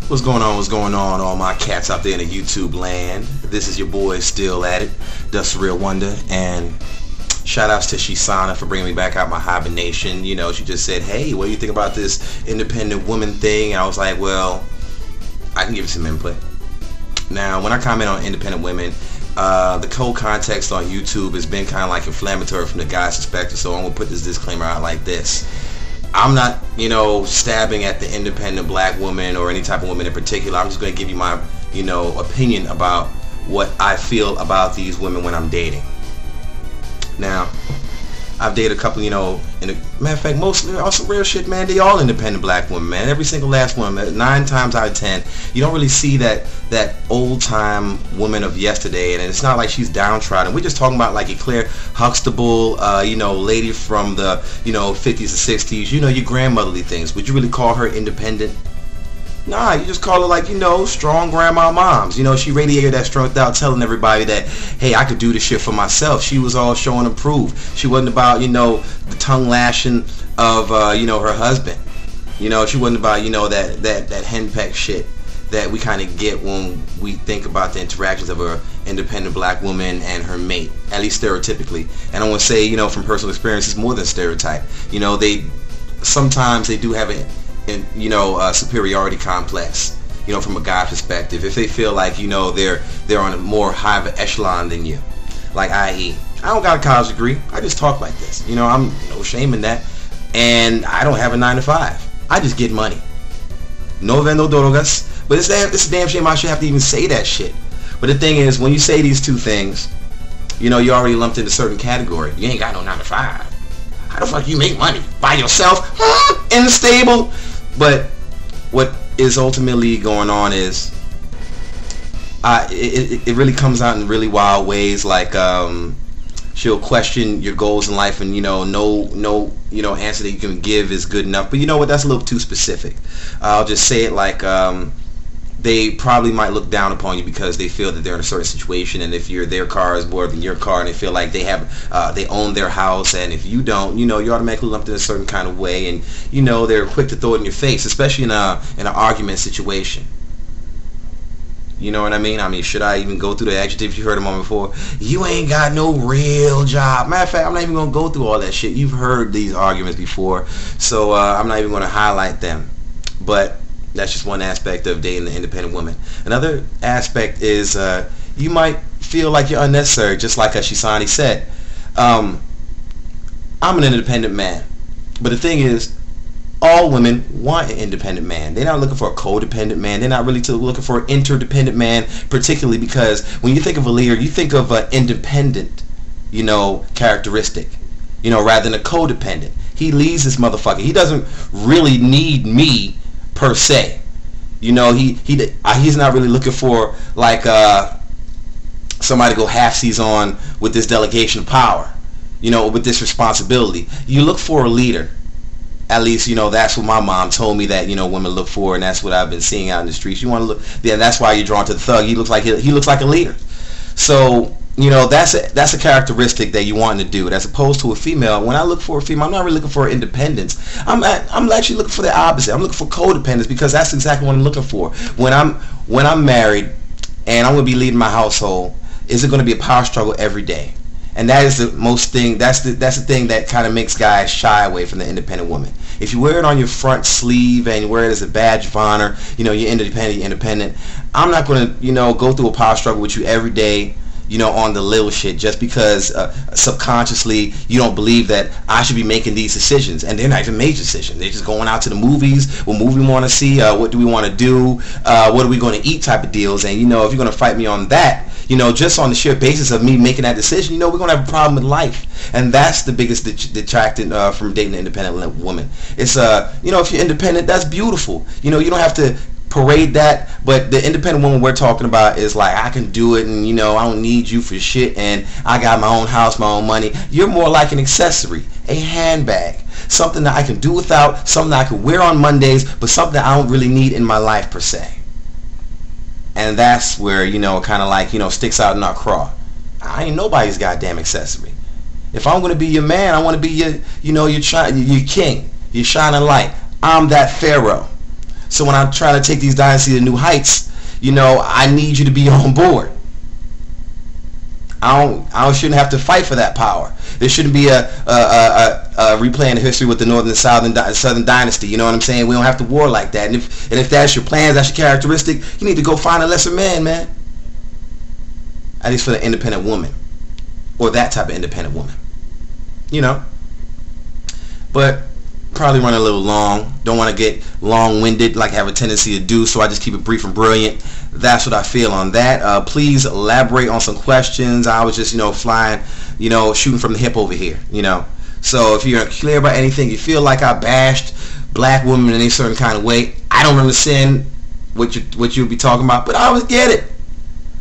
What's going on? What's going on, all my cats out there in the YouTube land? This is your boy, Still At It, Dust Real Wonder, and shout outs to Shisana for bringing me back out my hibernation. You know, she just said, hey, what do you think about this independent woman thing? And I was like, well, I can give you some input. Now, when I comment on independent women, the whole context on YouTube has been kind of like inflammatory from the guy's perspective, so I'm going to put this disclaimer out like this. I'm not, stabbing at the independent black woman or any type of woman in particular. I'm just going to give you my, opinion about what I feel about these women when I'm dating. Now, I've dated a couple, matter of fact, mostly on some real shit, man. They all independent black women, man. Every single last one, 9 times out of 10. You don't really see that old time woman of yesterday, and it's not like she's downtrodden. We're just talking about like a Claire Huxtable, lady from the, 50s or 60s. Your grandmotherly things. Would you really call her independent? Nah, you just call her like, strong grandma moms. She radiated that strength without telling everybody that, hey, I could do this shit for myself. She was all show and prove. She wasn't about, the tongue lashing of, her husband. She wasn't about, that henpeck shit that we kind of get when we think about the interactions of a independent black woman and her mate, at least stereotypically. And I want to say, from personal experience, it's more than stereotype. Sometimes they do have a superiority complex, from a guy perspective. If they feel like, they're on a more high of an echelon than you. Like, i.e., I don't got a college degree. I just talk like this. I'm no shame in that. And I don't have a 9 to 5. I just get money. No vendo drogas. But it's a damn shame I should have to even say that shit. But the thing is, when you say these two things, you're already lumped into a certain category. You ain't got no 9 to 5. How the fuck you make money? By yourself? Unstable. But what is ultimately going on is it really comes out in really wild ways. Like she'll question your goals in life, and no answer that you can give is good enough. But you know what? That's a little too specific. I'll just say it like they probably might look down upon you because they feel that they're in a certain situation, and if their car is more than your car, and they feel like they own their house, and if you don't, you're automatically lumped in a certain kind of way, and they're quick to throw it in your face, especially in an argument situation. You know what I mean? Should I even go through the adjectives you heard them on before? You ain't got no real job. Matter of fact, I'm not even going to go through all that shit. You've heard these arguments before, so I'm not even going to highlight them. But that's just one aspect of dating an independent woman. Another aspect is you might feel like you're unnecessary, just like Shisani said. I'm an independent man. But the thing is, all women want an independent man. They're not looking for a codependent man. They're not really looking for an interdependent man, particularly because when you think of a leader, you think of an independent, characteristic, rather than a codependent. He leads this motherfucker. He doesn't really need me per se. He's not really looking for like somebody to go halfsies on with this delegation of power, with this responsibility. You look for a leader. At least, that's what my mom told me that, women look for, and that's what I've been seeing out in the streets. You want to look, yeah, that's why you're drawn to the thug. He looks like a leader. So, that's a characteristic that you want in a dude, as opposed to a female. When I look for a female, I'm not really looking for independence. I'm actually looking for the opposite. I'm looking for codependence, because that's exactly what I'm looking for. When I'm married and I'm going to be leading my household, is it going to be a power struggle every day? And that is the most thing. That's the thing that kind of makes guys shy away from the independent woman. If you wear it on your front sleeve and you wear it as a badge of honor, you're independent. I'm not going to, go through a power struggle with you every day, on the little shit, just because subconsciously you don't believe that I should be making these decisions. And they're not even major decisions. They're just going out to the movies, what movie we want to see, what do we want to do, what are we going to eat type of deals. And if you're going to fight me on that, just on the sheer basis of me making that decision, we're going to have a problem with life. And that's the biggest detractant from dating an independent woman. It's, if you're independent, that's beautiful. You don't have to parade that, but the independent woman we're talking about is like, I can do it, and I don't need you for shit, and I got my own house, my own money. You're more like an accessory, a handbag, something that I can do without, something that I can wear on Mondays, but something that I don't really need in my life per se. And that's where, kind of like, sticks out in our craw. I ain't nobody's goddamn accessory. If I'm going to be your man, I want to be your king, your shining light. I'm that pharaoh. So when I try to take these dynasties to new heights, you know, I need you to be on board. I shouldn't have to fight for that power. There shouldn't be a replaying the history with the Northern and Southern dynasty. You know what I'm saying? We don't have to war like that. And if that's your plans, that's your characteristic, you need to go find a lesser man, man. At least for the independent woman, or that type of independent woman. You know. But probably running a little long. Don't want to get long-winded like I have a tendency to do, so I just keep it brief and brilliant. That's what I feel on that. Please elaborate on some questions. I was just, you know, flying, you know, shooting from the hip over here, you know. So if you're clear about anything, you feel like I bashed black women in any certain kind of way, I don't understand what you'll be talking about, but I always get it.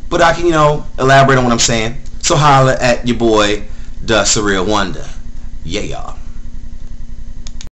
But I can, you know, elaborate on what I'm saying. So holla at your boy, The Surreal Wonder. Yeah, y'all.